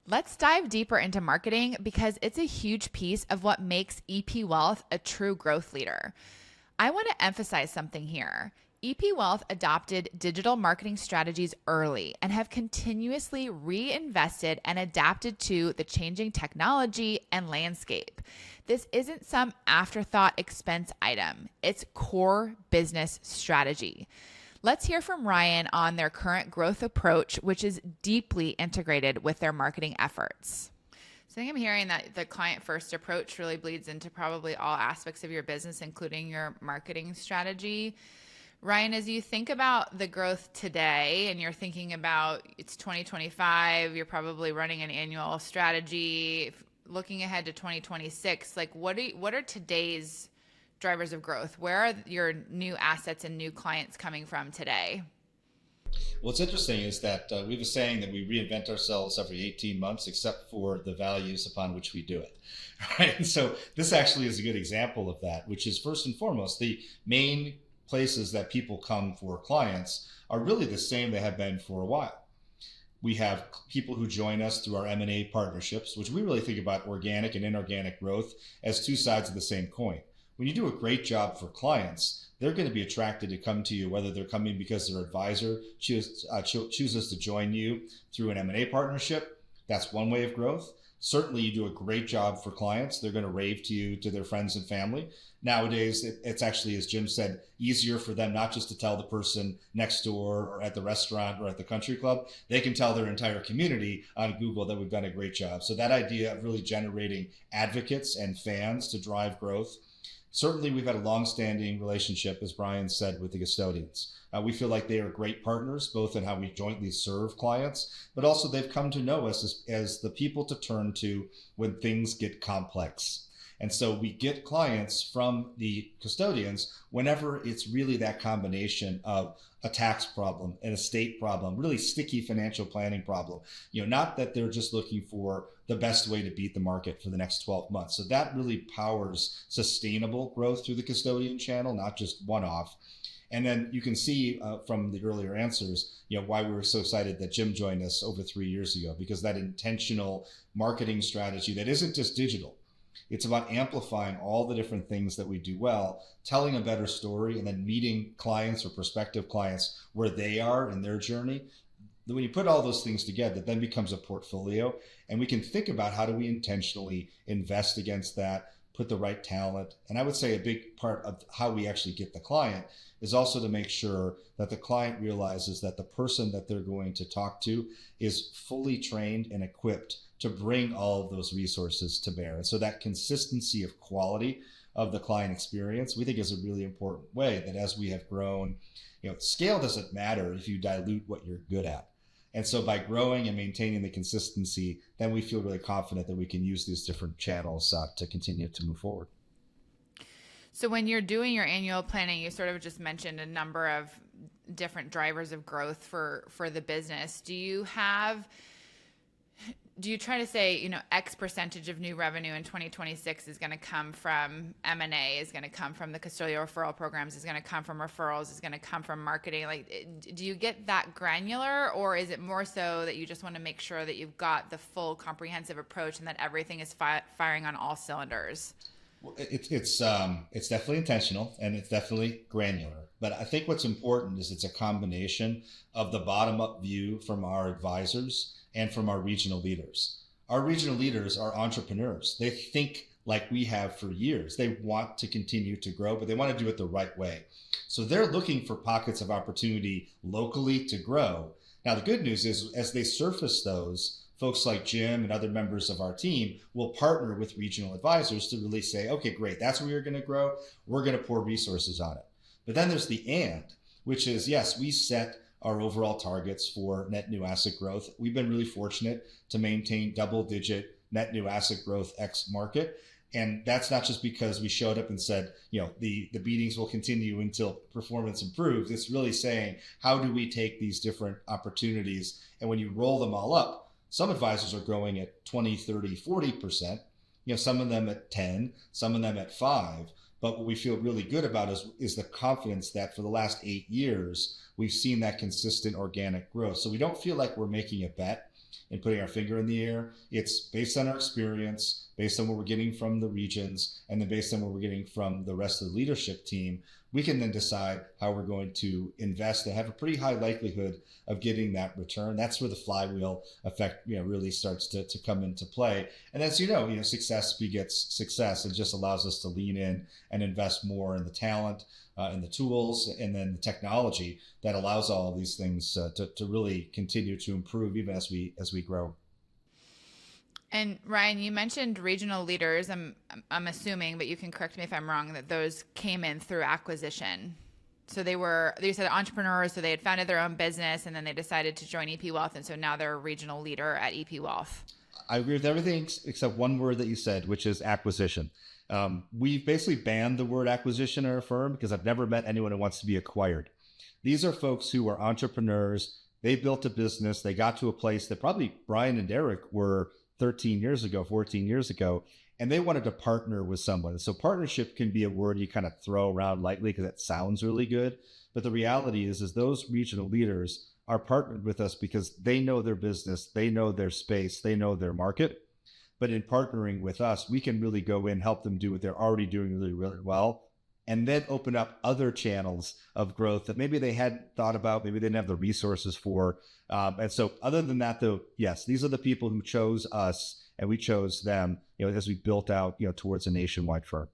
Let's dive deeper into marketing because it's a huge piece of what makes EP Wealth a true growth leader. I want to emphasize something here. EP Wealth adopted digital marketing strategies early and have continuously reinvested and adapted to the changing technology and landscape. This isn't some afterthought expense item, it's core business strategy. Let's hear from Ryan on their current growth approach, which is deeply integrated with their marketing efforts. So I think I'm hearing that the client first approach really bleeds into probably all aspects of your business, including your marketing strategy. Ryan, as you think about the growth today and you're thinking about it's 2025, you're probably running an annual strategy, looking ahead to 2026, like what are today's drivers of growth? Where are your new assets and new clients coming from today? What's interesting is that we have a saying that we reinvent ourselves every 18 months, except for the values upon which we do it. Right? And so this actually is a good example of that, which is first and foremost, the main places that people come for clients are really the same they have been for a while. We have people who join us through our M&A partnerships, which we really think about organic and inorganic growth as two sides of the same coin. When you do a great job for clients, they're going to be attracted to come to you, whether they're coming because their advisor chooses to join you through an M&A partnership. That's one way of growth. Certainly, you do a great job for clients. They're going to rave to you, to their friends and family. Nowadays, it's actually, as Jim said, easier for them not just to tell the person next door or at the restaurant or at the country club. They can tell their entire community on Google that we've done a great job. So that idea of really generating advocates and fans to drive growth. Certainly, we've had a long-standing relationship, as Brian said, with the custodians. We feel like they are great partners, both in how we jointly serve clients, but also they've come to know us as the people to turn to when things get complex. And so we get clients from the custodians whenever it's really that combination of a tax problem, an estate problem, really sticky financial planning problem. Not that they're just looking for the best way to beat the market for the next 12 months. So that really powers sustainable growth through the custodian channel, not just one-off. And then you can see from the earlier answers, why we were so excited that Jim joined us over 3 years ago, because that intentional marketing strategy that isn't just digital. It's about amplifying all the different things that we do well, telling a better story, and then meeting clients or prospective clients where they are in their journey. When you put all those things together, it then becomes a portfolio, and we can think about how do we intentionally invest against that, put the right talent. And I would say a big part of how we actually get the client is also to make sure that the client realizes that the person that they're going to talk to is fully trained and equipped to bring all of those resources to bear. And so that consistency of quality of the client experience, we think is a really important way that as we have grown, scale doesn't matter if you dilute what you're good at. And so by growing and maintaining the consistency, then we feel really confident that we can use these different channels to continue to move forward. So when you're doing your annual planning, you sort of just mentioned a number of different drivers of growth for the business. Do you try to say, X percentage of new revenue in 2026 is going to come from M&A, is going to come from the custodial referral programs, is going to come from referrals, is going to come from marketing? Like, do you get that granular, or is it more so that you just want to make sure that you've got the full comprehensive approach and that everything is firing on all cylinders? It's definitely intentional and it's definitely granular. But I think what's important is it's a combination of the bottom-up view from our advisors and from our regional leaders. Our regional leaders are entrepreneurs. They think like we have for years. They want to continue to grow, but they want to do it the right way. So they're looking for pockets of opportunity locally to grow. Now, the good news is as they surface those, folks like Jim and other members of our team will partner with regional advisors to really say, okay, great, that's where you're going to grow. We're going to pour resources on it. But then there's the and, which is, yes, we set our overall targets for net new asset growth. We've been really fortunate to maintain double-digit net new asset growth ex market. And that's not just because we showed up and said, the beatings will continue until performance improves. It's really saying, how do we take these different opportunities? And when you roll them all up, some advisors are growing at 20, 30, 40%, some of them at 10, some of them at 5. But what we feel really good about is the confidence that for the last 8 years, we've seen that consistent organic growth. So we don't feel like we're making a bet. and putting our finger in the air. It's based on our experience, based on what we're getting from the regions, and then based on what we're getting from the rest of the leadership team. We can then decide how we're going to invest and have a pretty high likelihood of getting that return. That's where the flywheel effect, really starts to come into play. And as success begets success. It just allows us to lean in and invest more in the talent, and the tools, and then the technology that allows all of these things to really continue to improve even as we grow. And Ryan, you mentioned regional leaders. I'm assuming, but you can correct me if I'm wrong, that those came in through acquisition. So you said entrepreneurs, so they had founded their own business and then they decided to join EP Wealth. And so now they're a regional leader at EP Wealth. I agree with everything except one word that you said, which is acquisition. We basically banned the word acquisition in our firm because I've never met anyone who wants to be acquired. These are folks who are entrepreneurs. They built a business. They got to a place that probably Brian and Derek were 13 years ago, 14 years ago, and they wanted to partner with someone. So partnership can be a word you kind of throw around lightly because it sounds really good. But the reality is those regional leaders are partnered with us because they know their business, they know their space, they know their market. But in partnering with us, we can really go in, help them do what they're already doing really, really well, and then open up other channels of growth that maybe they hadn't thought about, maybe they didn't have the resources for. And so other than that, though, yes, these are the people who chose us and we chose them, as we built out, towards a nationwide firm.